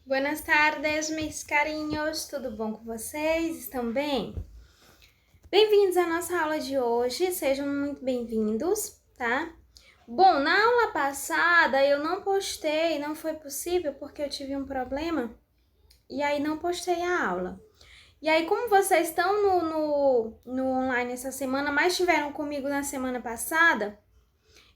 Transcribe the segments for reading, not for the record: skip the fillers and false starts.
Buenas tardes, meus carinhos, tudo bom com vocês? Estão bem? Bem-vindos à nossa aula de hoje, sejam muito bem-vindos, tá? Bom, na aula passada eu não postei, não foi possível porque eu tive um problema e aí não postei a aula. E aí, como vocês estão no online essa semana, mas estiveram comigo na semana passada,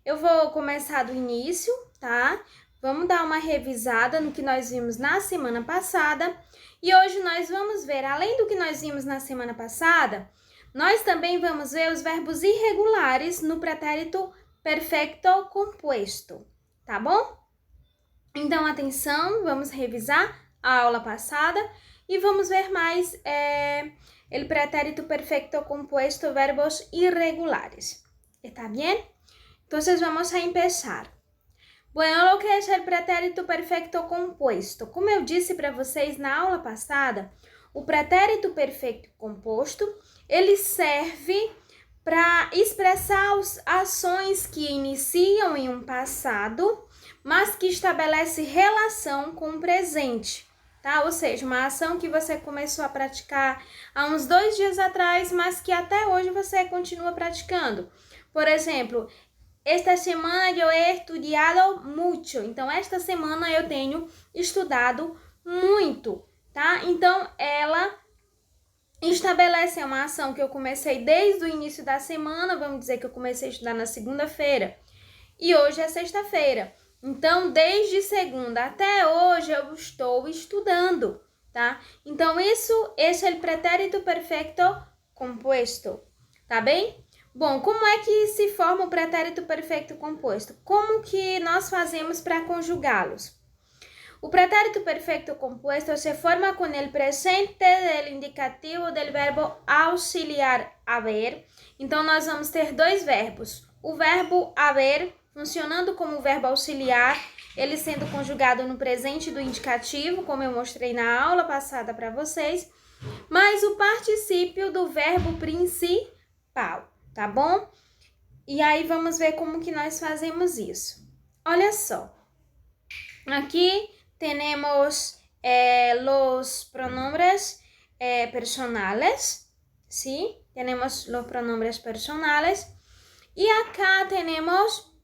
eu vou começar do início, tá? Vamos dar uma revisada no que nós vimos na semana passada. E hoje nós vamos ver, além do que nós vimos na semana passada, nós também vamos ver os verbos irregulares no pretérito perfecto composto, tá bom? Então, atenção, vamos revisar a aula passada e vamos ver mais o pretérito perfecto compuesto, verbos irregulares. ¿Está bien? Entonces vamos a empezar. Bueno, lo que é o pretérito perfeito composto? Como eu disse para vocês na aula passada, o pretérito perfeito composto, ele serve para expressar as ações que iniciam em um passado, mas que estabelece relação com o presente, tá? Ou seja, uma ação que você começou a praticar há uns 2 dias atrás, mas que até hoje você continua praticando. Por exemplo, esta semana eu he estudiado mucho. Então, esta semana eu tenho estudado muito, tá? Então, ela estabelece uma ação que eu comecei desde o início da semana. Vamos dizer que eu comecei a estudar na segunda-feira. E hoje é sexta-feira. Então, desde segunda até hoje eu estou estudando, tá? Então, esse é o pretérito perfeito composto, tá bem? Bom, como é que se forma o pretérito perfeito composto? Como que nós fazemos para conjugá-los? O pretérito perfeito compuesto se forma com o presente del indicativo del verbo auxiliar haver. Então, nós vamos ter dois verbos. O verbo haver, funcionando como verbo auxiliar, ele sendo conjugado no presente do indicativo, como eu mostrei na aula passada para vocês, mais o particípio do verbo principal, tá bom? E aí, vamos ver como que nós fazemos isso. Olha só. Aqui tenemos los pronombres personales, ¿sí? Tenemos los pronombres personales. Y acá tenemos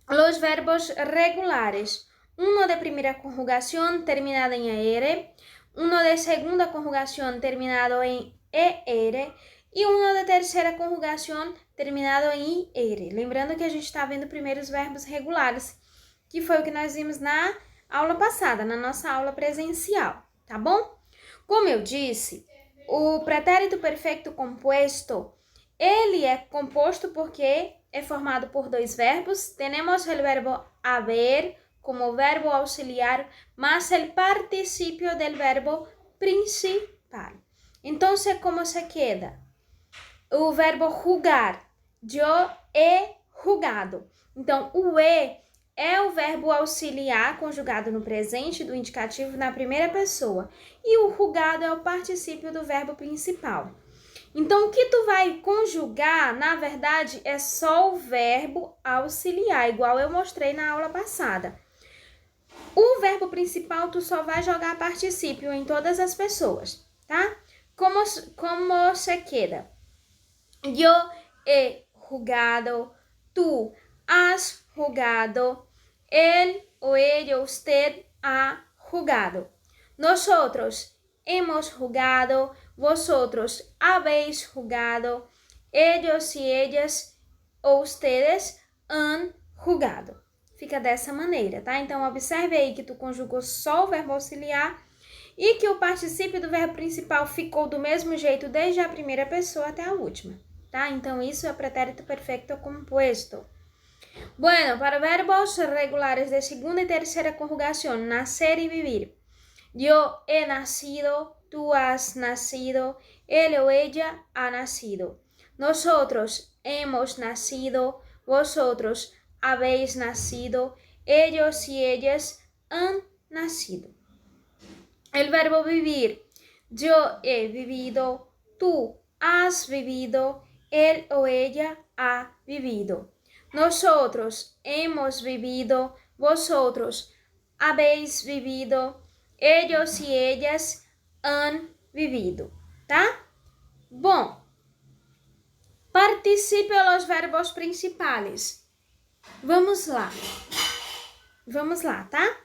los verbos regulares. Uno de primera conjugación terminado en ER, uno de segunda conjugación terminado en ER e uno de terceira conjugação terminado em IR. Lembrando que a gente está vendo primeiro os verbos regulares, que foi o que nós vimos na aula passada, na nossa aula presencial, tá bom? Como eu disse, o pretérito perfeito composto, ele é composto porque é formado por dois verbos. Temos o verbo haber como verbo auxiliar, más el participio del verbo principal. Entonces, ¿cómo se queda? O verbo jugar, yo he jugado. Então, o e é o verbo auxiliar conjugado no presente do indicativo na primeira pessoa. E o jugado é o particípio do verbo principal. Então, o que tu vai conjugar, na verdade, é só o verbo auxiliar, igual eu mostrei na aula passada. O verbo principal, tu só vai jogar particípio em todas as pessoas, tá? Como se queda? Yo he jugado, tú has jugado, él o ella, usted ha jugado. Nosotros hemos jugado, vosotros habéis jugado, ellos y ellas ou ustedes han jugado. Fica dessa maneira, tá? Então, observe aí que tu conjugou só o verbo auxiliar e que o particípio do verbo principal ficou do mesmo jeito desde a primeira pessoa até a última, tá? Então, isso é o pretérito perfeito compuesto. Bueno, para verbos regulares de segunda y tercera conjugación, nacer y vivir. Yo he nacido, tú has nacido, él o ella ha nacido. Nosotros hemos nacido, vosotros habéis nacido, ellos y ellas han nacido. El verbo vivir. Yo he vivido, tú has vivido, él o ella ha vivido. Nosotros hemos vivido, vosotros habéis vivido, ellos e ellas han vivido, tá? Bom, participe los verbos principais. Vamos lá, tá?